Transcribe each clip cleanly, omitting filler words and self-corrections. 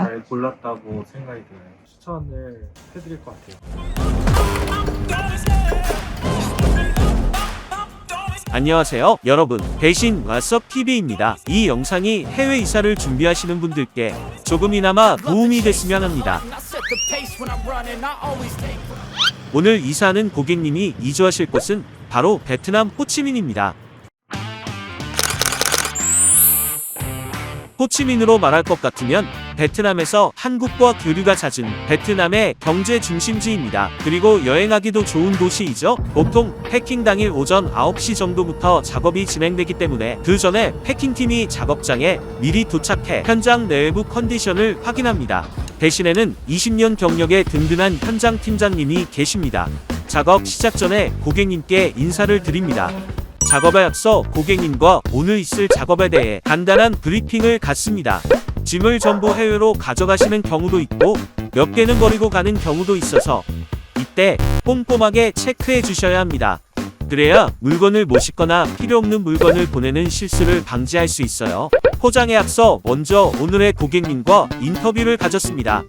잘 골랐다고 생각이 드나요? 추천을 해드릴 것 같아요. 안녕하세요 여러분, 배신 왓썹 TV입니다. 이 영상이 해외 이사를 준비하시는 분들께 조금이나마 도움이 됐으면 합니다. 오늘 이사하는 고객님이 이주하실 곳은 바로 베트남 호치민입니다. 호치민으로 말할 것 같으면 베트남에서 한국과 교류가 잦은 베트남의 경제 중심지입니다. 그리고 여행하기도 좋은 도시이죠. 보통 패킹 당일 오전 9시 정도부터 작업이 진행되기 때문에 그 전에 패킹팀이 작업장에 미리 도착해 현장 내부 컨디션을 확인합니다. 대신에는 20년 경력의 든든한 현장 팀장님이 계십니다. 작업 시작 전에 고객님께 인사를 드립니다. 작업에 앞서 고객님과 오늘 있을 작업에 대해 간단한 브리핑을 갖습니다. 짐을 전부 해외로 가져가시는 경우도 있고 몇 개는 버리고 가는 경우도 있어서 이때 꼼꼼하게 체크해 주셔야 합니다. 그래야 물건을 못 싣거나 필요 없는 물건을 보내는 실수를 방지할 수 있어요. 포장에 앞서 먼저 오늘의 고객님과 인터뷰를 가졌습니다.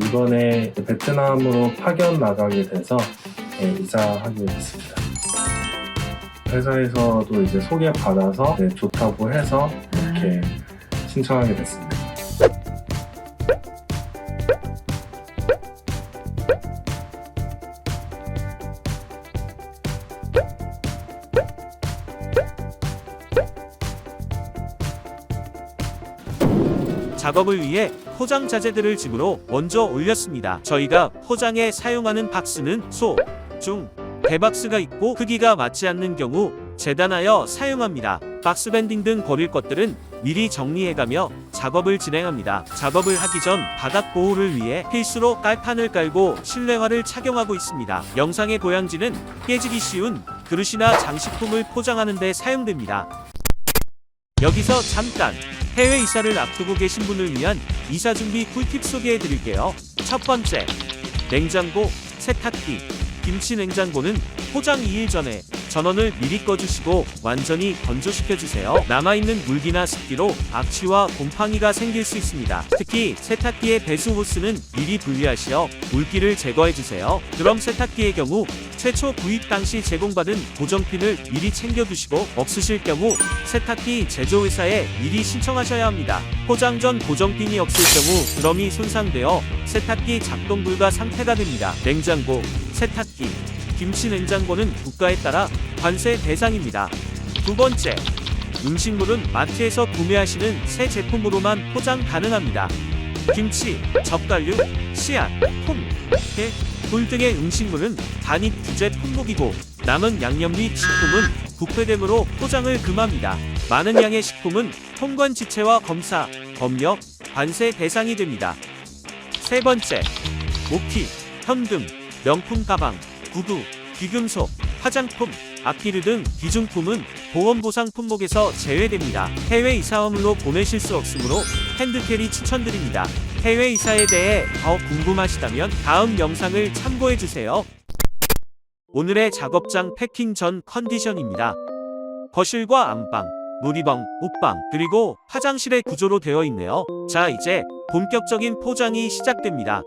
이번에 베트남으로 파견 나가게 돼서 이사하게 됐습니다. 회사에서도 이제 소개받아서 좋다고 해서 이렇게 신청하게 됐습니다. 작업을 위해 포장 자재들을 집으로 먼저 올렸습니다. 저희가 포장에 사용하는 박스는 소, 중, 대박스가 있고 크기가 맞지 않는 경우 재단하여 사용합니다. 박스 밴딩 등 버릴 것들은 미리 정리해가며 작업을 진행합니다. 작업을 하기 전 바닥 보호를 위해 필수로 깔판을 깔고 실내화를 착용하고 있습니다. 영상의 고양지는 깨지기 쉬운 그릇이나 장식품을 포장하는 데 사용됩니다. 여기서 잠깐 해외 이사를 앞두고 계신 분을 위한 이사 준비 꿀팁 소개해 드릴게요. 첫 번째, 냉장고, 세탁기, 김치 냉장고는 포장 2일 전에 전원을 미리 꺼주시고 완전히 건조시켜주세요. 남아있는 물기나 습기로 악취와 곰팡이가 생길 수 있습니다. 특히 세탁기의 배수 호스는 미리 분리하시어 물기를 제거해주세요. 드럼 세탁기의 경우 최초 구입 당시 제공받은 고정핀을 미리 챙겨두시고 없으실 경우 세탁기 제조회사에 미리 신청하셔야 합니다. 포장 전 고정핀이 없을 경우 드럼이 손상되어 세탁기 작동 불가 상태가 됩니다. 냉장고, 세탁기, 김치 냉장고는 국가에 따라 관세 대상입니다. 두 번째, 음식물은 마트에서 구매하시는 새 제품으로만 포장 가능합니다. 김치, 젓갈류, 씨앗, 콩, 게, 굴 등의 음식물은 단위 규제 품목이고 남은 양념 및 식품은 부패되므로 포장을 금합니다. 많은 양의 식품은 통관 지체와 검사, 검역, 관세 대상이 됩니다. 세 번째, 모피, 현금, 명품 가방, 구두, 귀금속, 화장품, 악기류 등 귀중품은 보험보상 품목에서 제외됩니다. 해외 이사 화물로 보내실 수 없으므로 핸드캐리 추천드립니다. 해외 이사에 대해 더 궁금하시다면 다음 영상을 참고해주세요. 오늘의 작업장 패킹 전 컨디션입니다. 거실과 안방, 놀이방, 옷방, 그리고 화장실의 구조로 되어 있네요. 자, 이제 본격적인 포장이 시작됩니다.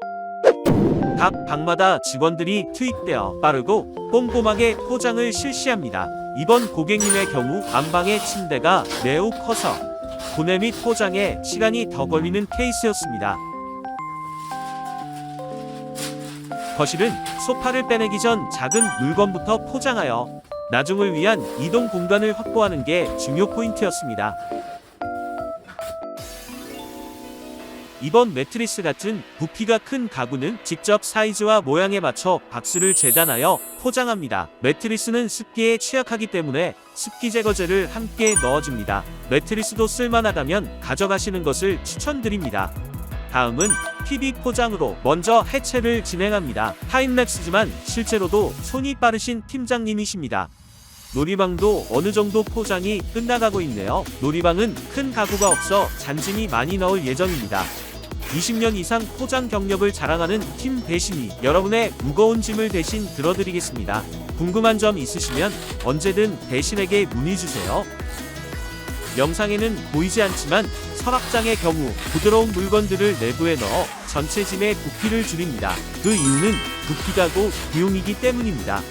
각 방마다 직원들이 투입되어 빠르고 꼼꼼하게 포장을 실시합니다. 이번 고객님의 경우 안방의 침대가 매우 커서 보내 및 포장에 시간이 더 걸리는 케이스였습니다. 거실은 소파를 빼내기 전 작은 물건부터 포장하여 나중을 위한 이동 공간을 확보하는 게 중요 포인트였습니다. 이번 매트리스 같은 부피가 큰 가구는 직접 사이즈와 모양에 맞춰 박스를 재단하여 포장합니다. 매트리스는 습기에 취약하기 때문에 습기 제거제를 함께 넣어줍니다. 매트리스도 쓸만하다면 가져가시는 것을 추천드립니다. 다음은 TV 포장으로 먼저 해체를 진행합니다. 타임랩스지만 실제로도 손이 빠르신 팀장님이십니다. 놀이방도 어느 정도 포장이 끝나가고 있네요. 놀이방은 큰 가구가 없어 잔짐이 많이 넣을 예정입니다. 20년 이상 포장 경력을 자랑하는 팀 배신이 여러분의 무거운 짐을 대신 들어드리겠습니다. 궁금한 점 있으시면 언제든 배신에게 문의주세요. 영상에는 보이지 않지만 서랍장의 경우 부드러운 물건들을 내부에 넣어 전체 짐의 부피를 줄입니다. 그 이유는 부피가 고 비용이기 때문입니다.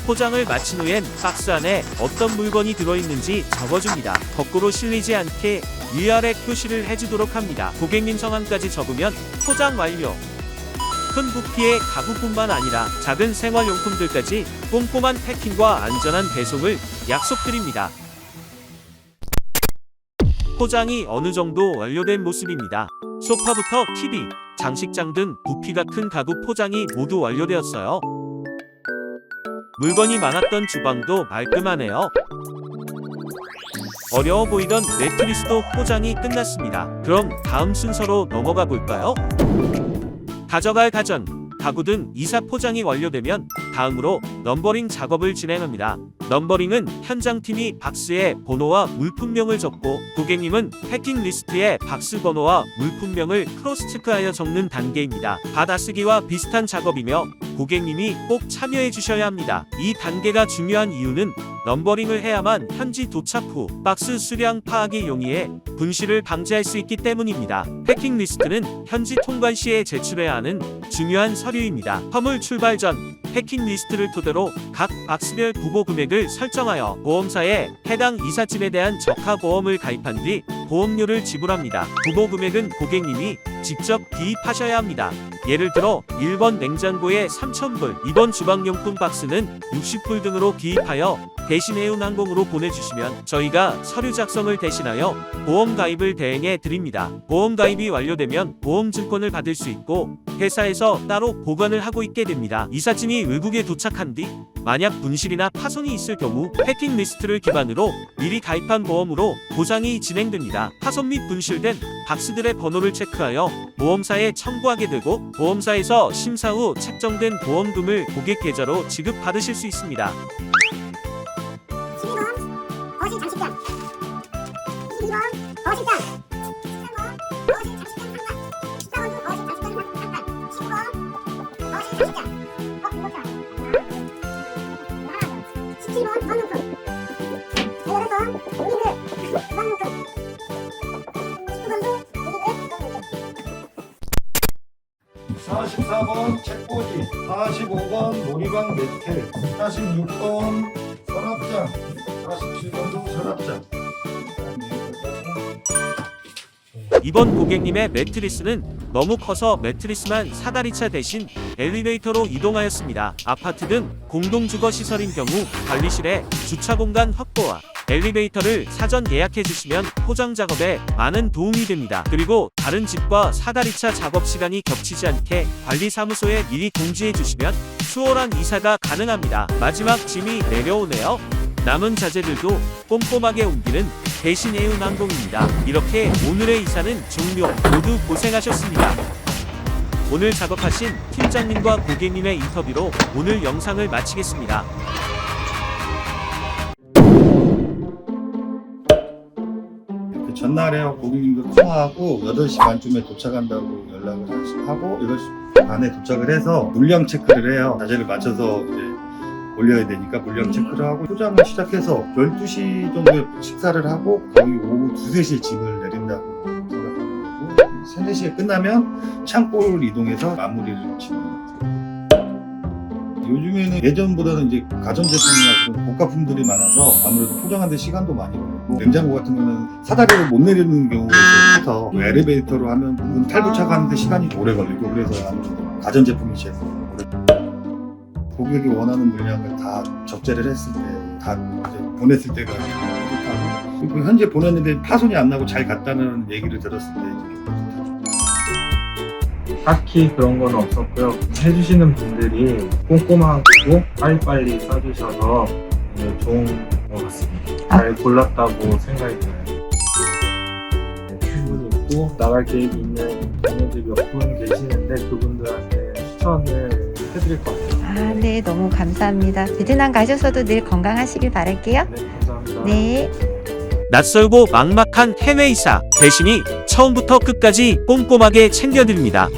포장을 마친 후엔 박스 안에 어떤 물건이 들어있는지 적어줍니다. 거꾸로 실리지 않게 위아래 표시를 해주도록 합니다. 고객님 성함까지 적으면 포장 완료. 큰 부피의 가구뿐만 아니라 작은 생활용품들까지 꼼꼼한 패킹과 안전한 배송을 약속드립니다. 포장이 어느 정도 완료된 모습입니다. 소파부터 TV, 장식장 등 부피가 큰 가구 포장이 모두 완료되었어요. 물건이 많았던 주방도 말끔하네요. 어려워 보이던 매트리스도 포장이 끝났습니다. 그럼 다음 순서로 넘어가 볼까요? 가져갈 가전, 가구 등 이사 포장이 완료되면 다음으로 넘버링 작업을 진행합니다. 넘버링은 현장팀이 박스에 번호와 물품명을 적고 고객님은 패킹 리스트에 박스 번호와 물품명을 크로스 체크하여 적는 단계입니다. 받아쓰기와 비슷한 작업이며 고객님이 꼭 참여해 주셔야 합니다. 이 단계가 중요한 이유는 넘버링을 해야만 현지 도착 후 박스 수량 파악이 용이해 분실을 방지할 수 있기 때문입니다. 패킹 리스트는 현지 통관 시에 제출해야 하는 중요한 서류입니다. 화물 출발 전 패킹 리스트를 토대로 각 박스별 부보 금액을 설정하여 보험사에 해당 이삿짐에 대한 적하 보험을 가입한 뒤 보험료를 지불합니다. 부보 금액은 고객님이 직접 기입하셔야 합니다. 예를 들어 1번 냉장고에 3,000불, 2번 주방용품 박스는 60불 등으로 기입하여 대신 해운항공으로 보내주시면 저희가 서류 작성을 대신하여 보험 가입을 대행해 드립니다. 보험 가입이 완료되면 보험증권을 받을 수 있고 회사에서 따로 보관을 하고 있게 됩니다. 이삿짐이 외국에 도착한 뒤 만약 분실이나 파손이 있을 경우 패킹 리스트를 기반으로 미리 가입한 보험으로 보상이 진행됩니다. 파손 및 분실된 박스들의 번호를 체크하여 보험사에 청구하게 되고 보험사에서 심사 후 책정된 보험금을 고객 계좌로 지급받으실 수 있습니다. 12번 거실 장식장, 22번 거실장, 13번 거실 장식장 상단, 14번도 거실 장식장 상단, 15번 거실 장식장, 이거죠. 17번 주방용품, 18번 고객들 주방용품, 19번도 고객들 주방용품. 44번 책꽂이, 45번 놀이방 매트, 46번 서랍장, 47번도 서랍장. 이번 고객님의 매트리스는 너무 커서 매트리스만 사다리차 대신 엘리베이터로 이동하였습니다. 아파트 등 공동주거 시설인 경우 관리실에 주차 공간 확보와 엘리베이터를 사전 예약해 주시면 포장 작업에 많은 도움이 됩니다. 그리고 다른 집과 사다리차 작업 시간이 겹치지 않게 관리사무소에 미리 공지해 주시면 수월한 이사가 가능합니다. 마지막 짐이 내려오네요. 남은 자재들도 꼼꼼하게 옮기는 대신 해운항공입니다. 이렇게 오늘의 이사는 종료. 모두 고생하셨습니다. 오늘 작업하신 팀장님과 고객님의 인터뷰로 오늘 영상을 마치겠습니다. 그 전날에 고객님도 통화하고 8시 반쯤에 도착한다고 연락을 하고 8시 반에 도착을 해서 물량 체크를 해요. 자재를 맞춰서 이제 올려야 되니까 물량 체크를 하고 포장을 시작해서 12시 정도에 식사를 하고 거의 오후 2, 3시에 짐을 내린다고 생각하는 거고 3, 4시에 끝나면 창고를 이동해서 마무리를 짓는 거죠. 요즘에는 예전보다는 이제 가전제품이나 그런 고가품들이 많아서 아무래도 포장하는 데 시간도 많이 걸리고 냉장고 같은 거는 사다리를 못 내리는 경우가 있어서 엘리베이터로 하면 문 탈부착하는 데 시간이 오래 걸리고 그래서 아무래도 가전제품이 제일 오래 고객이 원하는 물량을 다 적재를 했을 때 다 보냈을 때가 뿌듯하고 그리고 현재 보냈는데 파손이 안 나고 잘 갔다는 얘기를 들었을 때 뿌듯하죠. 딱히 그런 건 없었고요. 해주시는 분들이 꼼꼼하고 빨리빨리 써주셔서 좋은 것 같습니다. 잘 골랐다고 생각이 들어요. 충분히 있고 나갈 계획이 있는 분들이 몇 분 계시는데 그분들한테 추천을 해드릴 것 같아요. 네, 너무 감사합니다. 베트남 가셔서도 늘 건강하시길 바랄게요. 네, 감사합니다. 네. 낯설고 막막한 해외 이사 대신이 처음부터 끝까지 꼼꼼하게 챙겨드립니다.